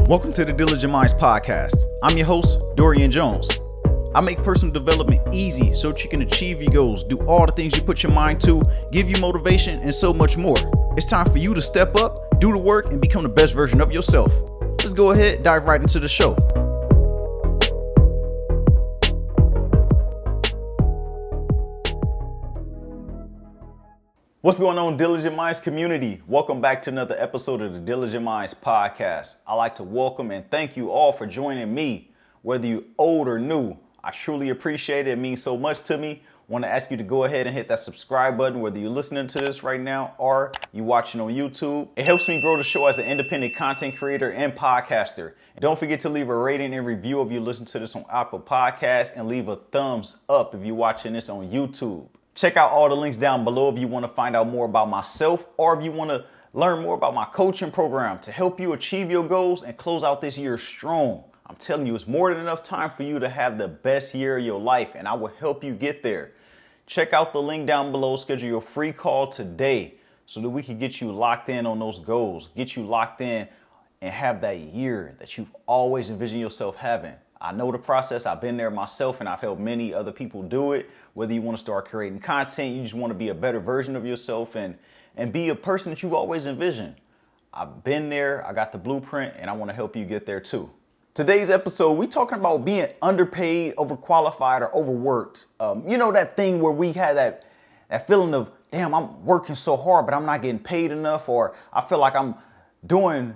Welcome to the Diligent Minds podcast. I'm your host, Dorian Jones. I make personal development easy so that you can achieve your goals, do all the things you put your mind to, give you motivation, and so much more. It's time for you to step up, do the work, and become the best version of yourself. Let's go ahead, dive right into the show. What's going on, Diligent Minds community? Welcome back to another episode of the Diligent Minds podcast. I'd like to welcome and thank you all for joining me, whether you're old or new. I truly appreciate it. It means so much to me. I want to ask you to go ahead and hit that subscribe button, whether you're listening to this right now or you're watching on YouTube. It helps me grow the show as an independent content creator and podcaster. And don't forget to leave a rating and review if you listen to this on Apple Podcasts, and leave a thumbs up if you're watching this on YouTube. Check out all the links down below if you want to find out more about myself, or if you want to learn more about my coaching program to help you achieve your goals and close out this year strong. I'm telling you, it's more than enough time for you to have the best year of your life, and I will help you get there. Check out the link down below. Schedule your free call today so that we can get you locked in on those goals, get you locked in and have that year that you've always envisioned yourself having. I know the process. I've been there myself, and I've helped many other people do it. Whether you want to start creating content, you just want to be a better version of yourself and be a person that you've always envisioned. I've been there. I got the blueprint, and I want to help you get there too. Today's episode, we're talking about being underpaid, overqualified, or overworked. That thing where we had that feeling of, damn, I'm working so hard, but I'm not getting paid enough, or I feel like I'm doing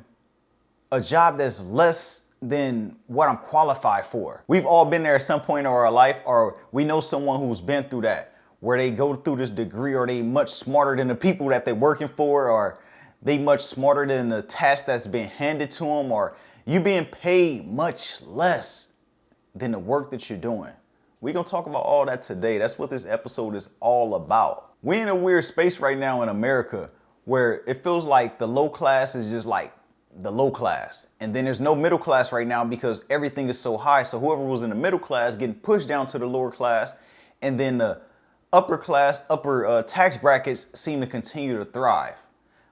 a job that's less than what I'm qualified for. We've all been there at some point in our life, or we know someone who's been through that, where they go through this degree, or they much smarter than the people that they're working for, or they much smarter than the task that's been handed to them, or you being paid much less than the work that you're doing. We're gonna talk about all that today. That's what this episode is all about. We're in a weird space right now in America where it feels like the low class is just like the low class, and then there's no middle class right now because everything is so high. So whoever was in the middle class getting pushed down to the lower class, and then the upper tax brackets seem to continue to thrive.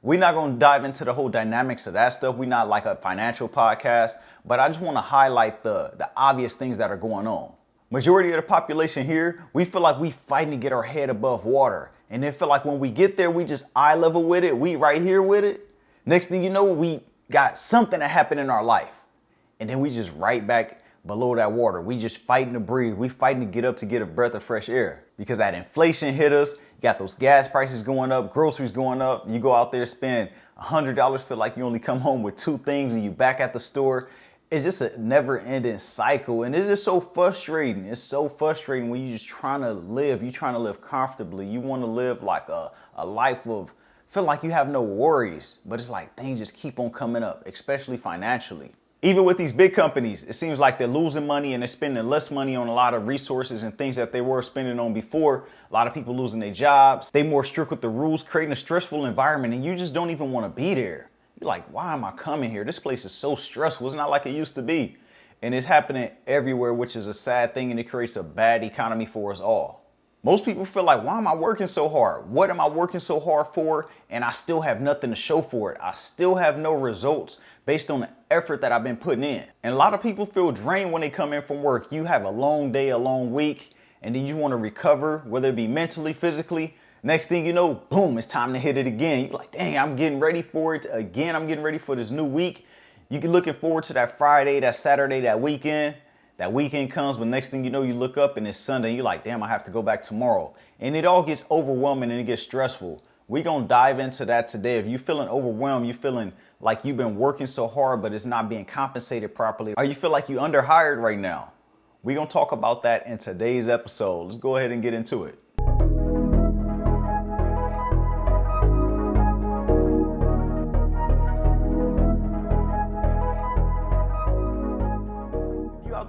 We're not going to dive into the whole dynamics of that stuff. We're not like a financial podcast, but I just want to highlight the obvious things that are going on. Majority of the population here, we feel like we fighting to get our head above water, and they feel like when we get there, we just eye level with it. We right here with it. Next thing you know, we got something that happened in our life, and then we just right back below that water. We just fighting to breathe. We fighting to get up to get a breath of fresh air because that inflation hit us. You got those gas prices going up, groceries going up. You go out there, spend $100, feel like you only come home with two things, and you back at the store. It's just a never-ending cycle, and it's just so frustrating. It's so frustrating when you're just trying to live. You're trying to live comfortably. You want to live like a life of feel like you have no worries, but it's like things just keep on coming up, especially financially. Even with these big companies, it seems like they're losing money and they're spending less money on a lot of resources and things that they were spending on before. A lot of people losing their jobs. They more strict with the rules, creating a stressful environment, and you just don't even want to be there. You're like, why am I coming here? This place is so stressful. It's not like it used to be. And it's happening everywhere, which is a sad thing, and it creates a bad economy for us all. Most people feel like, why am I working so hard? What am I working so hard for? And I still have nothing to show for it. I still have no results based on the effort that I've been putting in. And a lot of people feel drained when they come in from work. You have a long day, a long week, and then you want to recover, whether it be mentally, physically. Next thing you know, boom, it's time to hit it again. You're like, dang, I'm getting ready for it again. I'm getting ready for this new week. You're looking forward to that Friday, that Saturday, that weekend. That weekend comes, but next thing you know, you look up and it's Sunday. You're like, damn, I have to go back tomorrow. And it all gets overwhelming and it gets stressful. We're going to dive into that today. If you're feeling overwhelmed, you're feeling like you've been working so hard, but it's not being compensated properly, or you feel like you're underhired right now, we're going to talk about that in today's episode. Let's go ahead and get into it.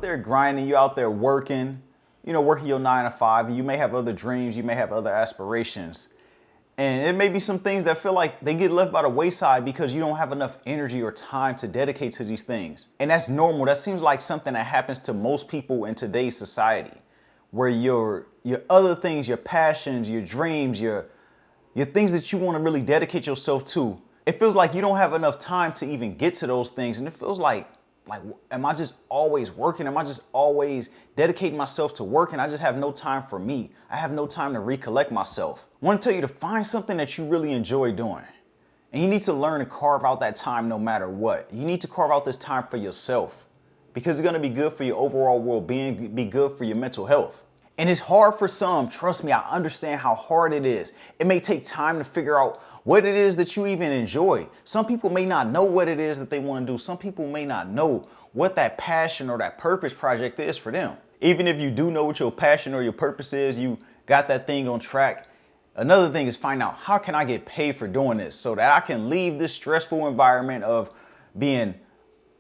There grinding, you out there working, working your 9 to 5, and you may have other dreams, you may have other aspirations, and it may be some things that feel like they get left by the wayside because you don't have enough energy or time to dedicate to these things. And that's normal. That seems like something that happens to most people in today's society, where your other things, your passions, your dreams, your things that you want to really dedicate yourself to, it feels like you don't have enough time to even get to those things, and it feels like Like, am I just always working? Am I just always dedicating myself to work and I just have no time for me? I have no time to recollect myself. I want to tell you to find something that you really enjoy doing. And you need to learn to carve out that time no matter what. You need to carve out this time for yourself because it's going to be good for your overall well-being, be good for your mental health. And it's hard for some. Trust me, I understand how hard it is. It may take time to figure out what it is that you even enjoy. Some people may not know what it is that they want to do. Some people may not know what that passion or that purpose project is for them. Even if you do know what your passion or your purpose is, you got that thing on track. Another thing is find out, how can I get paid for doing this so that I can leave this stressful environment of being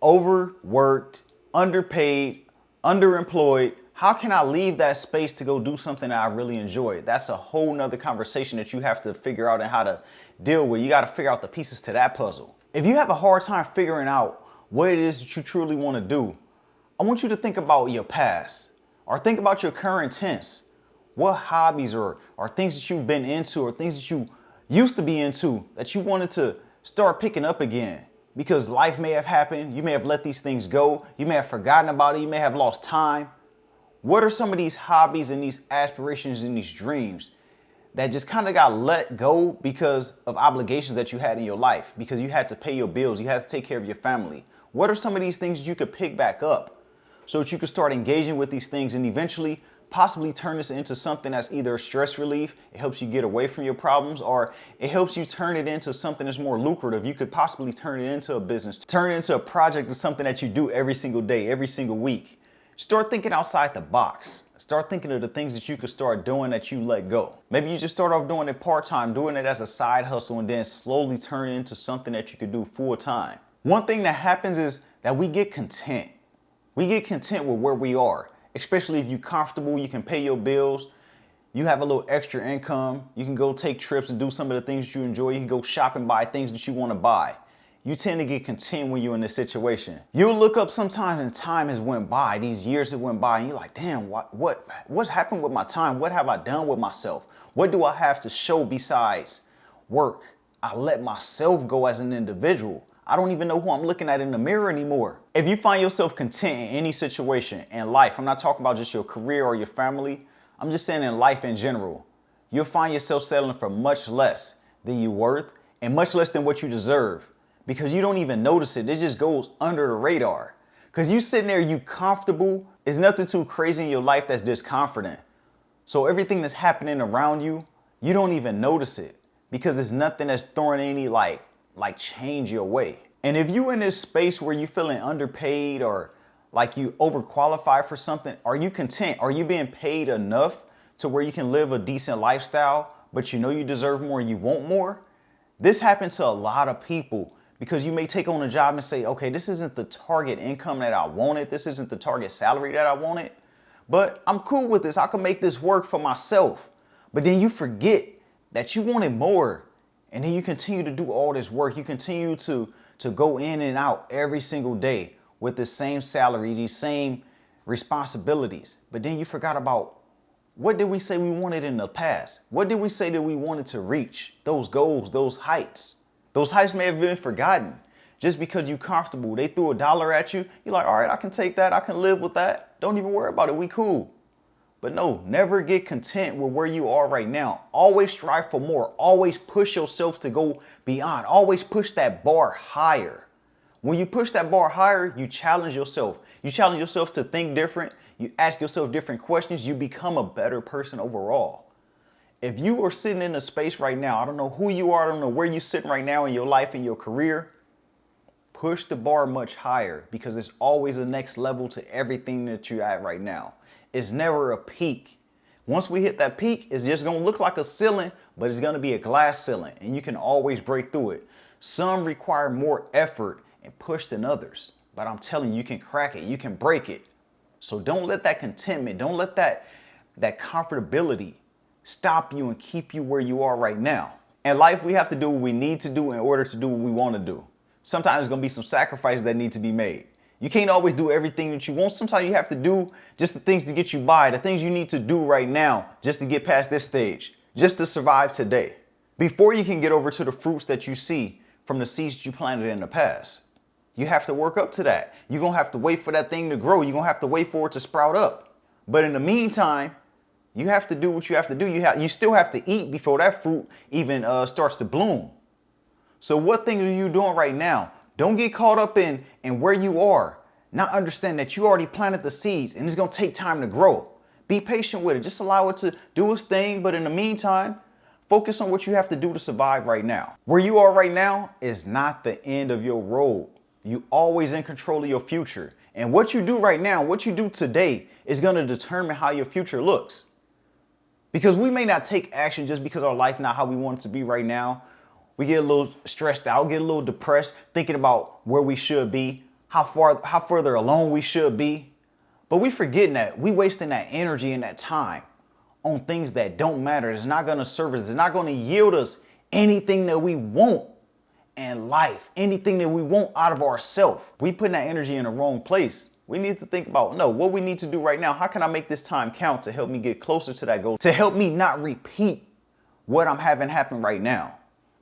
overworked, underpaid, underemployed. How can I leave that space to go do something that I really enjoy? That's a whole nother conversation that you have to figure out and how to deal with. You got to figure out the pieces to that puzzle. If you have a hard time figuring out what it is that you truly want to do, I want you to think about your past or think about your current tense. What hobbies or things that you've been into or things that you used to be into that you wanted to start picking up again? Because life may have happened. You may have let these things go. You may have forgotten about it. You may have lost time. What are some of these hobbies and these aspirations and these dreams that just kind of got let go because of obligations that you had in your life? Because you had to pay your bills. You had to take care of your family. What are some of these things that you could pick back up so that you could start engaging with these things and eventually possibly turn this into something that's either stress relief, it helps you get away from your problems, or it helps you turn it into something that's more lucrative. You could possibly turn it into a business, turn it into a project or something that you do every single day, every single week. Start thinking outside the box. Start thinking of the things that you could start doing that you let go. Maybe you just start off doing it part-time, doing it as a side hustle, and then slowly turn it into something that you could do full-time. One thing that happens is that we get content. We get content with where we are. Especially if you're comfortable, you can pay your bills, you have a little extra income, you can go take trips and do some of the things that you enjoy, you can go shop and buy things that you want to buy. You tend to get content when you're in this situation. You'll look up sometimes and time has went by, these years that went by, and you're like, damn, what's happened with my time? What have I done with myself? What do I have to show besides work? I let myself go as an individual. I don't even know who I'm looking at in the mirror anymore. If you find yourself content in any situation in life, I'm not talking about just your career or your family. I'm just saying in life in general, you'll find yourself settling for much less than you're worth and much less than what you deserve because you don't even notice it. It just goes under the radar. Because you sitting there, you comfortable. There's nothing too crazy in your life that's discomforting. So everything that's happening around you, you don't even notice it because there's nothing that's throwing any like change your way. And if you in this space where you feeling underpaid or like you overqualified for something, are you content? Are you being paid enough to where you can live a decent lifestyle, but you know you deserve more and you want more? This happens to a lot of people because you may take on a job and say, okay, this isn't the target income that I wanted. This isn't the target salary that I wanted, but I'm cool with this. I can make this work for myself. But then you forget that you wanted more. And then you continue to do all this work. You continue to go in and out every single day with the same salary, these same responsibilities. But then you forgot about, what did we say we wanted in the past? What did we say that we wanted to reach? Those goals, those heights. Those heights may have been forgotten. Just because you're comfortable, they threw $1 at you. You're like, all right, I can take that. I can live with that. Don't even worry about it. We cool. But no, never get content with where you are right now. Always strive for more. Always push yourself to go beyond. Always push that bar higher. When you push that bar higher, you challenge yourself. You challenge yourself to think different. You ask yourself different questions. You become a better person overall. If you are sitting in a space right now, I don't know who you are. I don't know where you're sitting right now in your life, in your career. Push the bar much higher because there's always a next level to everything that you're at right now. It's never a peak. Once we hit that peak, it's just going to look like a ceiling, but it's going to be a glass ceiling and you can always break through it. Some require more effort and push than others, but I'm telling you, you can crack it. You can break it. So don't let that contentment, don't let that comfortability stop you and keep you where you are right now. In life, we have to do what we need to do in order to do what we want to do. Sometimes there's going to be some sacrifices that need to be made. You can't always do everything that you want. Sometimes you have to do just the things to get you by, the things you need to do right now just to get past this stage, just to survive today, before you can get over to the fruits that you see from the seeds you planted in the past. You have to work up to that. You're going to have to wait for that thing to grow. You're going to have to wait for it to sprout up. But in the meantime, you have to do what you have to do. You still have to eat before that fruit even starts to bloom. So what things are you doing right now? Don't get caught up in where you are. Not understand that you already planted the seeds and it's going to take time to grow. Be patient with it. Just allow it to do its thing. But in the meantime, focus on what you have to do to survive right now. Where you are right now is not the end of your road. You always in control of your future. And what you do right now, what you do today is going to determine how your future looks. Because we may not take action just because our life not how we want it to be right now. We get a little stressed out, get a little depressed, thinking about where we should be, how further along we should be. But we forgetting that we wasting that energy and that time on things that don't matter. It's not going to serve us. It's not going to yield us anything that we want in life, anything that we want out of ourselves. We putting that energy in the wrong place. We need to think about, no, what we need to do right now. How can I make this time count to help me get closer to that goal, to help me not repeat what I'm having happen right now?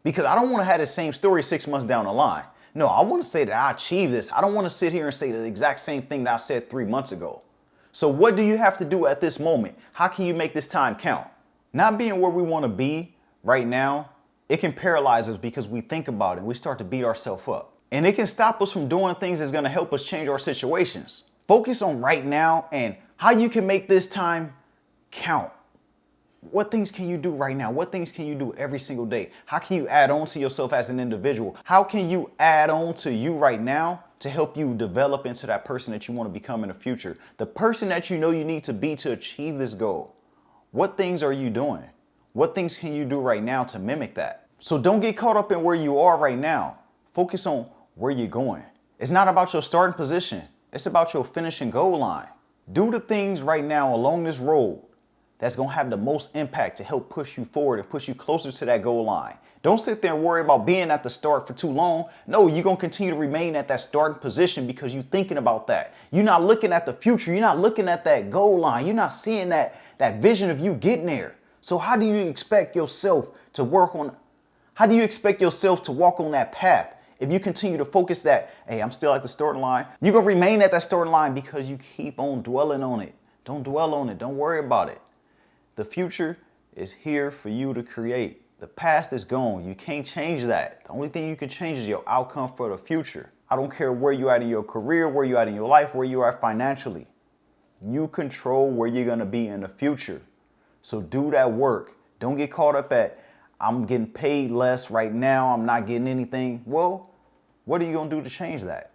Because I don't want to have the same story 6 months down the line. No, I want to say that I achieved this. I don't want to sit here and say the exact same thing that I said 3 months ago. So what do you have to do at this moment? How can you make this time count? Not being where we want to be right now, it can paralyze us because we think about it and we start to beat ourselves up. And it can stop us from doing things that's going to help us change our situations. Focus on right now and how you can make this time count. What things can you do right now? What things can you do every single day? How can you add on to yourself as an individual? How can you add on to you right now to help you develop into that person that you want to become in the future? The person that you know you need to be to achieve this goal. What things are you doing? What things can you do right now to mimic that? So don't get caught up in where you are right now. Focus on where you're going. It's not about your starting position. It's about your finishing goal line. Do the things right now along this road that's going to have the most impact to help push you forward and push you closer to that goal line. Don't sit there and worry about being at the start for too long. No, you're going to continue to remain at that starting position because you're thinking about that. You're not looking at the future. You're not looking at that goal line. You're not seeing that vision of you getting there. So how do you expect yourself to work on? How do you expect yourself to walk on that path if you continue to focus that, hey, I'm still at the starting line? You're going to remain at that starting line because you keep on dwelling on it. Don't dwell on it. Don't worry about it. The future is here for you to create. The past is gone. You can't change that. The only thing you can change is your outcome for the future. I don't care where you're at in your career, where you're at in your life, where you are financially. You control where you're going to be in the future. So do that work. Don't get caught up at, I'm getting paid less right now. I'm not getting anything. Well, what are you going to do to change that?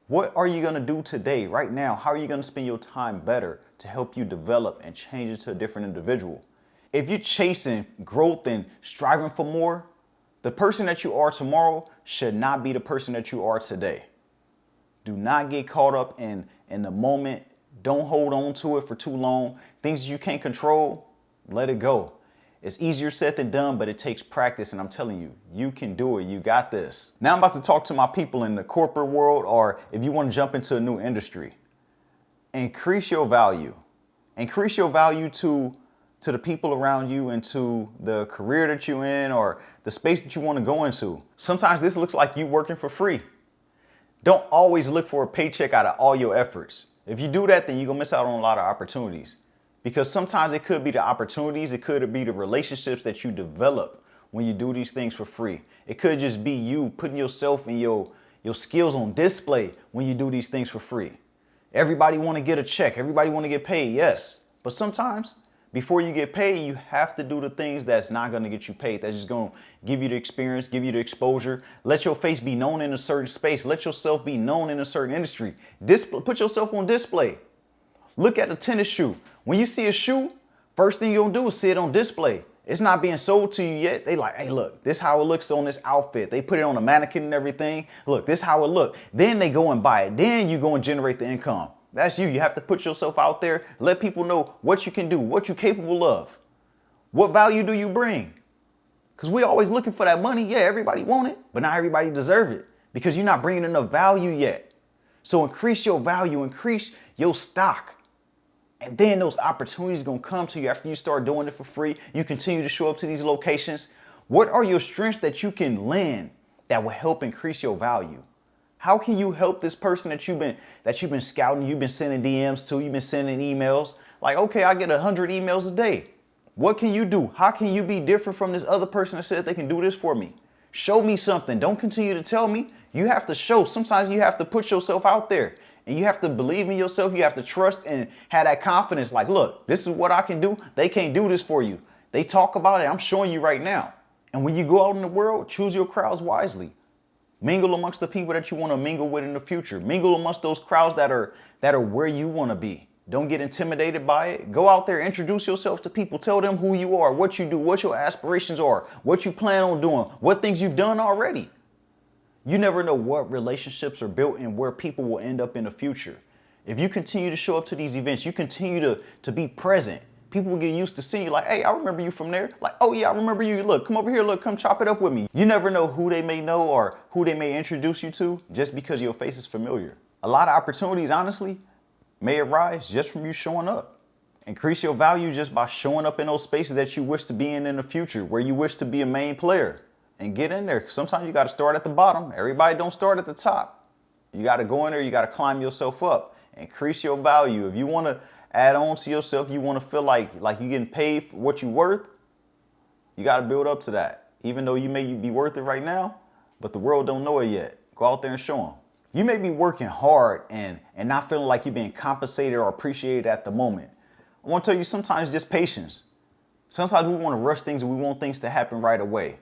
What are you going to do today, right now? How are you going to spend your time better to help you develop and change into a different individual? If you're chasing growth and striving for more, the person that you are tomorrow should not be the person that you are today. Do not get caught up in the moment. Don't hold on to it for too long. Things you can't control, let it go. It's easier said than done, but it takes practice. And I'm telling you, you can do it. You got this. Now I'm about to talk to my people in the corporate world, or if you want to jump into a new industry. Increase your value. Increase your value to the people around you and to the career that you're in or the space that you want to go into. Sometimes this looks like you working for free. Don't always look for a paycheck out of all your efforts. If you do that, then you're going to miss out on a lot of opportunities. Because sometimes it could be the opportunities, it could be the relationships that you develop when you do these things for free. It could just be you putting yourself and your skills on display when you do these things for free. Everybody want to get a check. Everybody want to get paid, yes. But sometimes before you get paid, you have to do the things that's not going to get you paid. That's just going to give you the experience, give you the exposure. Let your face be known in a certain space. Let yourself be known in a certain industry. Put yourself on display. Look at the tennis shoe. When you see a shoe, first thing you're going to do is see it on display. It's not being sold to you yet. They like, hey, look, this is how it looks on this outfit. They put it on a mannequin and everything. Look, this is how it looks. Then they go and buy it. Then you go and generate the income. That's you. You have to put yourself out there. Let people know what you can do, what you're capable of. What value do you bring? Because we're always looking for that money. Yeah, everybody want it, but not everybody deserve it because you're not bringing enough value yet. So increase your value, increase your stock. And then those opportunities are going to come to you after you start doing it for free. You continue to show up to these locations. What are your strengths that you can lend that will help increase your value? How can you help this person that you've been scouting, you've been sending DMs to, you've been sending emails? Like, okay, I get 100 emails a day. What can you do? How can you be different from this other person that said they can do this for me? Show me something. Don't continue to tell me. You have to show. Sometimes you have to put yourself out there and you have to believe in yourself. You have to trust and have that confidence. Like, look, this is what I can do. They can't do this for you. They talk about it. I'm showing you right now. And when you go out in the world, choose your crowds wisely. Mingle amongst the people that you want to mingle with in the future. Mingle amongst those crowds that are where you want to be. Don't get intimidated by it. Go out there, introduce yourself to people. Tell them who you are, what you do, what your aspirations are, what you plan on doing, what things you've done already. You never know what relationships are built and where people will end up in the future. If you continue to show up to these events, you continue to be present. People will get used to seeing you like, hey, I remember you from there. Like, oh yeah, I remember you. Look, come over here. Look, come chop it up with me. You never know who they may know or who they may introduce you to just because your face is familiar. A lot of opportunities, honestly, may arise just from you showing up. Increase your value just by showing up in those spaces that you wish to be in the future, where you wish to be a main player, and get in there. Sometimes you got to start at the bottom. Everybody don't start at the top. You got to go in there. You got to climb yourself up. Increase your value. If you want to add on to yourself, you want to feel like you're getting paid for what you're worth, you got to build up to that. Even though you may be worth it right now, but the world don't know it yet. Go out there and show them. You may be working hard and not feeling like you're being compensated or appreciated at the moment. I want to tell you, sometimes just patience. Sometimes we want to rush things and we want things to happen right away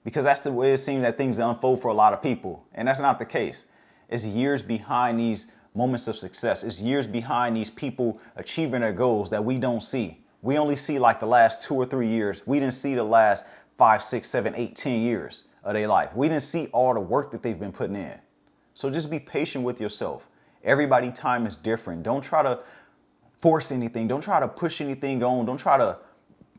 because that's the way it seems that things unfold for a lot of people. And that's not the case. It's years behind these moments of success. It's years behind these people achieving their goals that we don't see. We only see like the last 2 or 3 years. We didn't see the last 5, 6, 7, 8, 10 years of their life. We didn't see all the work that they've been putting in. So just be patient with yourself. Everybody's time is different. Don't try to force anything. Don't try to push anything on. Don't try to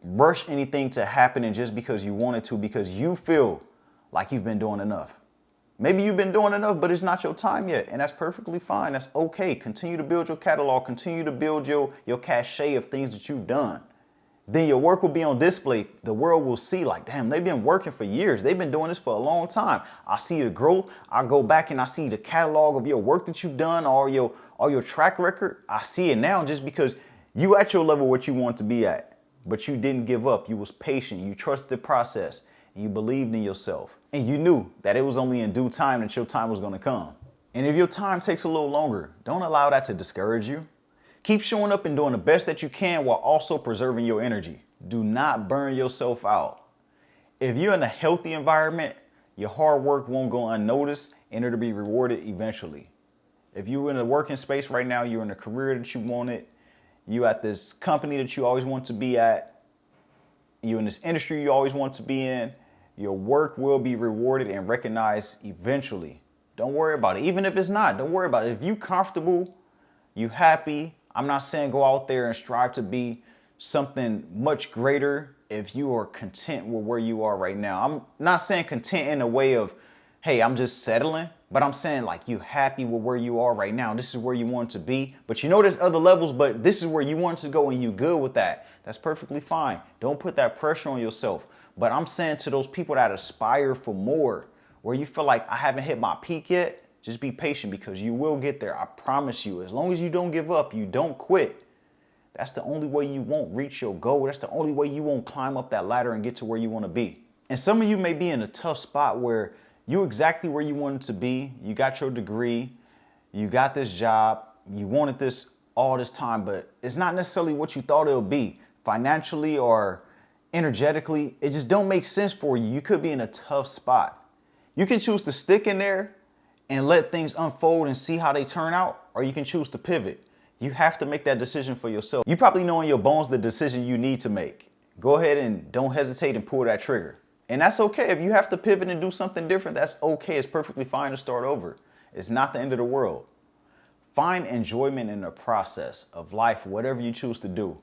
rush anything to happen and just because you want it to, because you feel like you've been doing enough. Maybe you've been doing enough, but it's not your time yet. And that's perfectly fine. That's okay. Continue to build your catalog. Continue to build your cachet of things that you've done. Then your work will be on display. The world will see like, damn, they've been working for years. They've been doing this for a long time. I see the growth. I go back and I see the catalog of your work that you've done, all your track record. I see it now just because you at your level what you want to be at. But you didn't give up. You was patient. You trusted the process. And you believed in yourself. And you knew that it was only in due time that your time was going to come. And if your time takes a little longer, don't allow that to discourage you. Keep showing up and doing the best that you can while also preserving your energy. Do not burn yourself out. If you're in a healthy environment, your hard work won't go unnoticed and it'll be rewarded eventually. If you're in a working space right now, you're in a career that you wanted, you at this company that you always want to be at, you're in this industry you always want to be in, your work will be rewarded and recognized eventually. Don't worry about it. Even if it's not, don't worry about it. If you're comfortable, you happy, I'm not saying go out there and strive to be something much greater if you are content with where you are right now. I'm not saying content in a way of, hey, I'm just settling, but I'm saying like you happy with where you are right now. This is where you want to be, but you know there's other levels, but this is where you want to go and you good with that. That's perfectly fine. Don't put that pressure on yourself. But I'm saying to those people that aspire for more, where you feel like I haven't hit my peak yet, just be patient because you will get there. I promise you. As long as you don't give up, you don't quit. That's the only way you won't reach your goal. That's the only way you won't climb up that ladder and get to where you want to be. And some of you may be in a tough spot where you're exactly where you wanted to be. You got your degree. You got this job. You wanted this all this time, but it's not necessarily what you thought it would be financially or energetically. It just don't make sense for you. You could be in a tough spot. You can choose to stick in there and let things unfold and see how they turn out, or you can choose to pivot. You have to make that decision for yourself. You probably know in your bones the decision you need to make. Go ahead and don't hesitate and pull that trigger. And that's okay. If you have to pivot and do something different, that's okay. It's perfectly fine to start over. It's not the end of the world. Find enjoyment in the process of life, whatever you choose to do.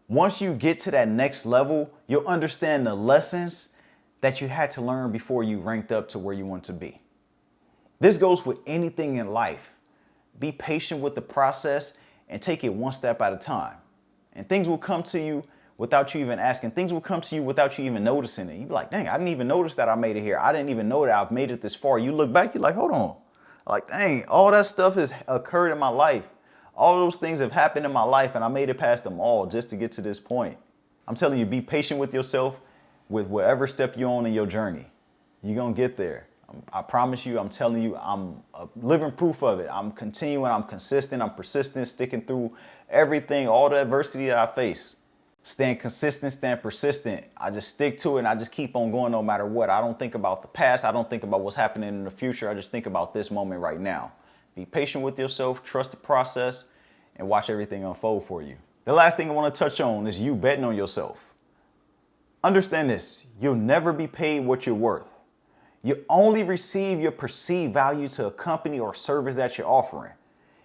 Once you get to that next level, you'll understand the lessons that you had to learn before you ranked up to where you want to be. This goes with anything in life. Be patient with the process and take it one step at a time. And things will come to you without you even asking. Things will come to you without you even noticing it. You'll be like, dang, I didn't even notice that I made it here. I didn't even know that I've made it this far. You look back, you're like, hold on. Like, dang, all that stuff has occurred in my life. All those things have happened in my life, and I made it past them all just to get to this point. I'm telling you, be patient with yourself with whatever step you're on in your journey. You're going to get there. I promise you, I'm telling you, I'm living proof of it. I'm continuing, I'm consistent, I'm persistent, sticking through everything, all the adversity that I face. Staying consistent, staying persistent. I just stick to it and I just keep on going no matter what. I don't think about the past. I don't think about what's happening in the future. I just think about this moment right now. Be patient with yourself, trust the process, and watch everything unfold for you. The last thing I want to touch on is you betting on yourself. Understand this, you'll never be paid what you're worth. You only receive your perceived value to a company or service that you're offering.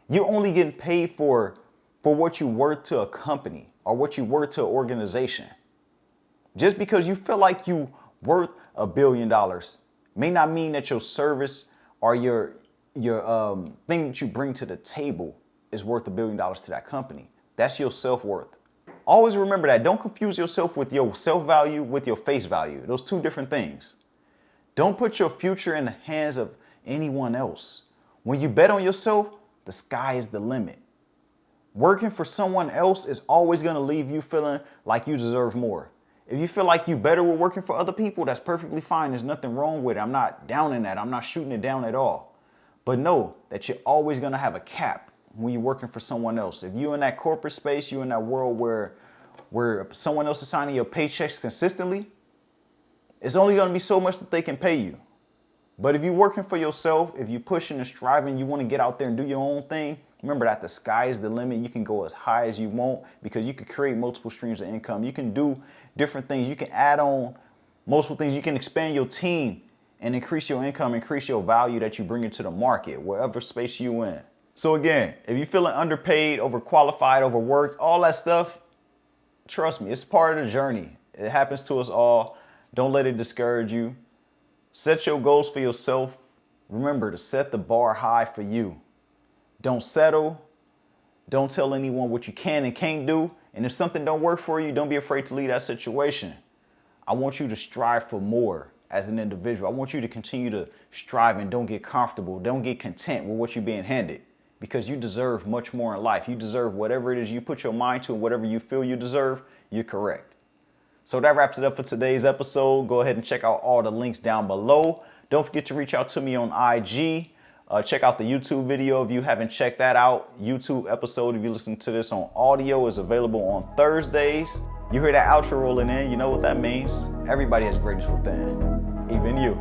You're only getting paid for what you're worth to a company or what you're worth to an organization. Just because you feel like you're worth $1 billion may not mean that your service or your thing that you bring to the table is worth $1 billion to that company. That's your self-worth. Always remember that. Don't confuse yourself with your self-value with your face value. Those two different things. Don't put your future in the hands of anyone else. When you bet on yourself, the sky is the limit. Working for someone else is always going to leave you feeling like you deserve more. If you feel like you better with working for other people, that's perfectly fine. There's nothing wrong with it. I'm not down in that. I'm not shooting it down at all. But know that you're always going to have a cap when you're working for someone else. If you're in that corporate space, you're in that world where someone else is signing your paychecks consistently, it's only going to be so much that they can pay you. But if you're working for yourself, if you're pushing and striving, you want to get out there and do your own thing, remember that the sky is the limit. You can go as high as you want because you can create multiple streams of income. You can do different things. You can add on multiple things. You can expand your team and increase your income, increase your value that you bring into the market, wherever space you in. So again, if you're feeling underpaid, overqualified, overworked, all that stuff, trust me, it's part of the journey. It happens to us all. Don't let it discourage you. Set your goals for yourself. Remember to set the bar high for you. Don't settle. Don't tell anyone what you can and can't do. And if something don't work for you, don't be afraid to leave that situation. I want you to strive for more as an individual. I want you to continue to strive and don't get comfortable. Don't get content with what you're being handed because you deserve much more in life. You deserve whatever it is you put your mind to and whatever you feel you deserve, you're correct. So that wraps it up for today's episode. Go ahead and check out all the links down below. Don't forget to reach out to me on IG. Check out the YouTube video if you haven't checked that out. YouTube episode, if you listen to this on audio, is available on Thursdays. You hear that outro rolling in, you know what that means. Everybody has greatness within, even you.